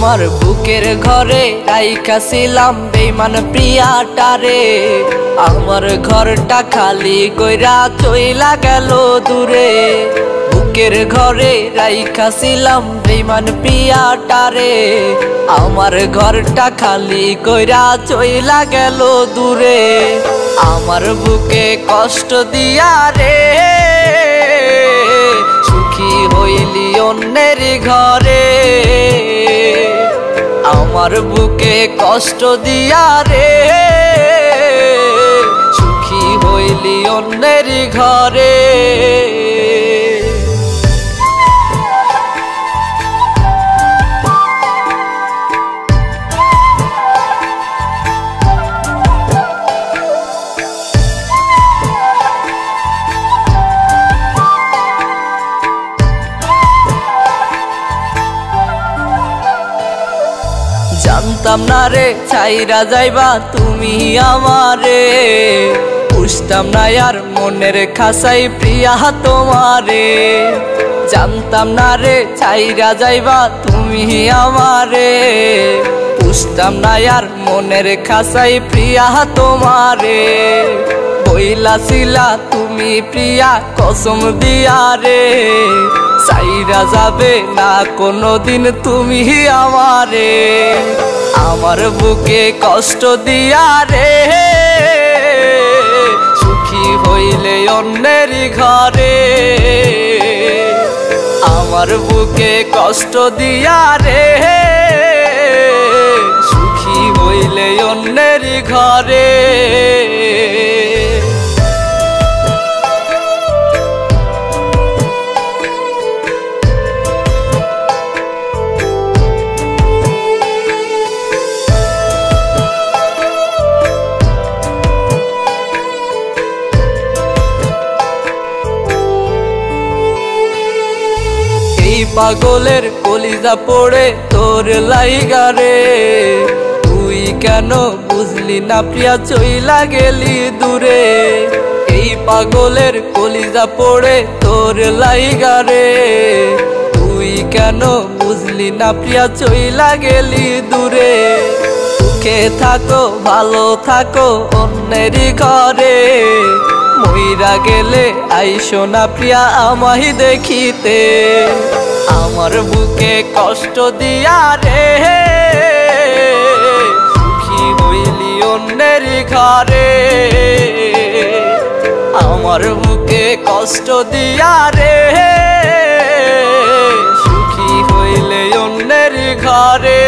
আমার বুকের ঘরে রাইখাছিলাম বেইমান প্রিয়াটারে, আমার ঘরটা খালি কইরা চইলা গেল দূরে। বুকের ঘরে রাইখাছিলাম বেইমান প্রিয়াটারে, আমার ঘরটা খালি কইরা চইলা গেল দূরে। আমার বুকে কষ্ট দিয়া রে সুখী হইলি অন্যের ঘরে, আমার বুকে কষ্ট দিয়া রে সুখী হইলি অন্যের ঘরে। জানতাম না রে ছাইরা যাইবা তুমি আমারে, বুঝতাম না আর মনের খাসাই প্রিয়া তোমারে। জানতাম না রে ছাইরা যাইবা তুমি আমারে, বুঝতাম না আর মনের খাসাই প্রিয়া তোমারে। বইলাছিলা তুমি প্রিয়া কসম দিয়া রে, ছাইরা যাবে না কোনোদিন তুমি আমারে। আমার বুকে কষ্ট দিয়া রে সুখী হইলে অন্যের ঘরে, আমার বুকে কষ্ট দিয়া রে সুখী হইলে অন্যের ঘরে। পাগলের কলিজা পড়ে তোর লাইগা রে, তুই কেন বুঝলি না প্রিয়া চইলা গেলি দূরে। এই পাগলের কলিজা পড়ে তোর লাইগা রে, তুই কেন বুঝলি না প্রিয়া চইলা গেলি দূরে। সুখে থাকো ভালো থাকো অন্যের ঘরে, মইরা গেলে আইসো না প্রিয়া আমায় দেখিতে। আমার বুকে কষ্ট দিয়া রে সুখী হইলি অন্যের ঘরে, আমার বুকে কষ্ট দিয়া রে সুখী হইলে অন্যের ঘরে।